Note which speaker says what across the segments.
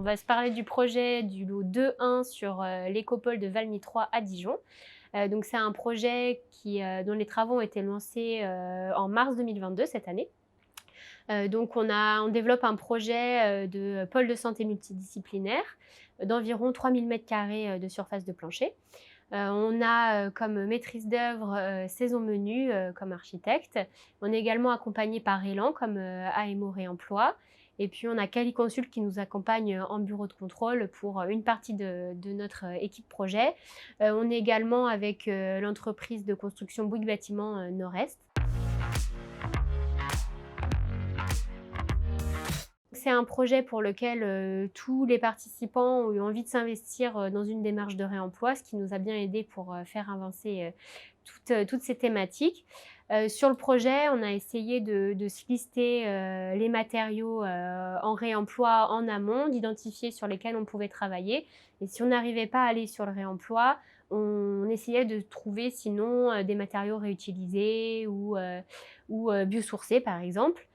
Speaker 1: On va se parler du projet du lot 2.1 sur l'écopole de Valmy 3 à Dijon. Donc c'est un projet dont les travaux ont été lancés en mars 2022, cette année. Donc on développe un projet de pôle de santé multidisciplinaire d'environ 3000 m² de surface de plancher. On a comme maîtrise d'œuvre Saison Menu comme architecte. On est également accompagné par Elan comme AMO Réemploi. Et puis on a Quali-Consult qui nous accompagne en bureau de contrôle pour une partie de notre équipe projet. On est également avec l'entreprise de construction Bouygues Bâtiment Nord-Est. C'est un projet pour lequel tous les participants ont eu envie de s'investir dans une démarche de réemploi, ce qui nous a bien aidé pour faire avancer toutes ces thématiques. Sur le projet, on a essayé de se lister les matériaux en réemploi en amont, d'identifier sur lesquels on pouvait travailler. Et si on n'arrivait pas à aller sur le réemploi, on essayait de trouver sinon des matériaux réutilisés ou biosourcés par exemple.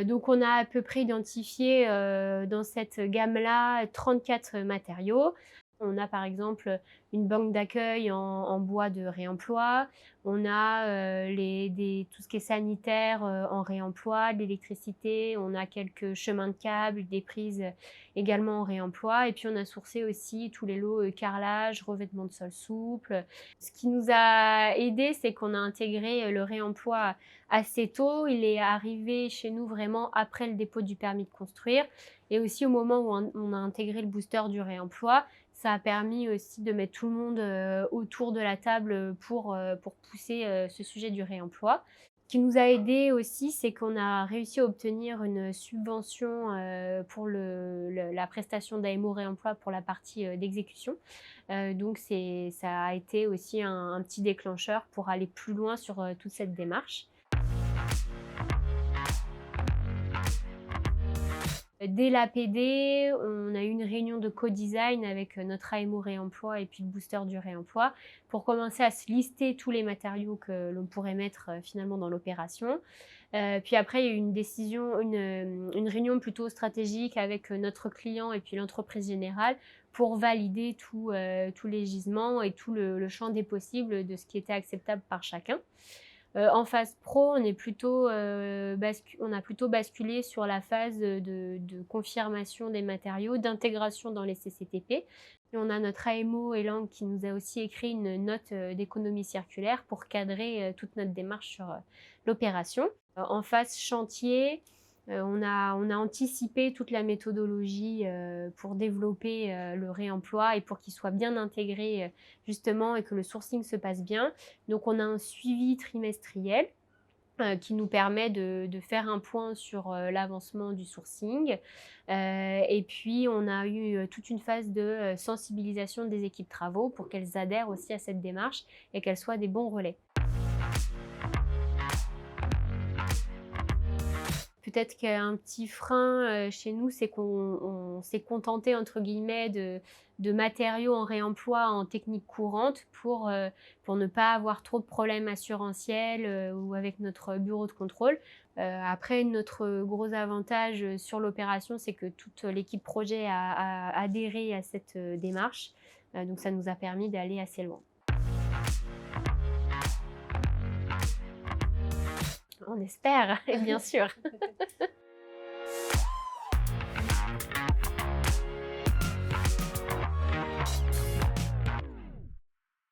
Speaker 1: Donc on a à peu près identifié dans cette gamme-là 34 matériaux. On a par exemple une banque d'accueil en bois de réemploi, on a tout ce qui est sanitaire en réemploi, de l'électricité, on a quelques chemins de câbles, des prises également en réemploi, et puis on a sourcé aussi tous les lots carrelage, revêtement de sol souple. Ce qui nous a aidé, c'est qu'on a intégré le réemploi assez tôt. Il est arrivé chez nous vraiment après le dépôt du permis de construire, et aussi au moment où on a intégré le booster du réemploi. Ça a permis aussi de mettre tout le monde autour de la table pour pousser ce sujet du réemploi. Ce qui nous a aidé aussi, c'est qu'on a réussi à obtenir une subvention pour la prestation d'AMO Réemploi pour la partie d'exécution. Donc ça a été aussi un petit déclencheur pour aller plus loin sur toute cette démarche. Dès l'APD, on a eu une réunion de co-design avec notre AMO Réemploi et puis le booster du réemploi pour commencer à se lister tous les matériaux que l'on pourrait mettre finalement dans l'opération. Puis après, il y a eu une réunion plutôt stratégique avec notre client et puis l'entreprise générale pour valider tous les gisements et tout le champ des possibles de ce qui était acceptable par chacun. En phase pro, on a plutôt basculé sur la phase de confirmation des matériaux, d'intégration dans les CCTP. Et on a notre AMO Elan qui nous a aussi écrit une note d'économie circulaire pour cadrer toute notre démarche sur l'opération. En phase chantier, on a anticipé toute la méthodologie pour développer le réemploi et pour qu'il soit bien intégré justement et que le sourcing se passe bien. Donc on a un suivi trimestriel qui nous permet de faire un point sur l'avancement du sourcing. Et puis on a eu toute une phase de sensibilisation des équipes travaux pour qu'elles adhèrent aussi à cette démarche et qu'elles soient des bons relais. Peut-être qu'un petit frein chez nous, c'est qu'on s'est contenté entre guillemets de matériaux en réemploi en technique courante pour ne pas avoir trop de problèmes assurantiels ou avec notre bureau de contrôle. Après, notre gros avantage sur l'opération, c'est que toute l'équipe projet a adhéré à cette démarche. Donc ça nous a permis d'aller assez loin. On espère, bien sûr.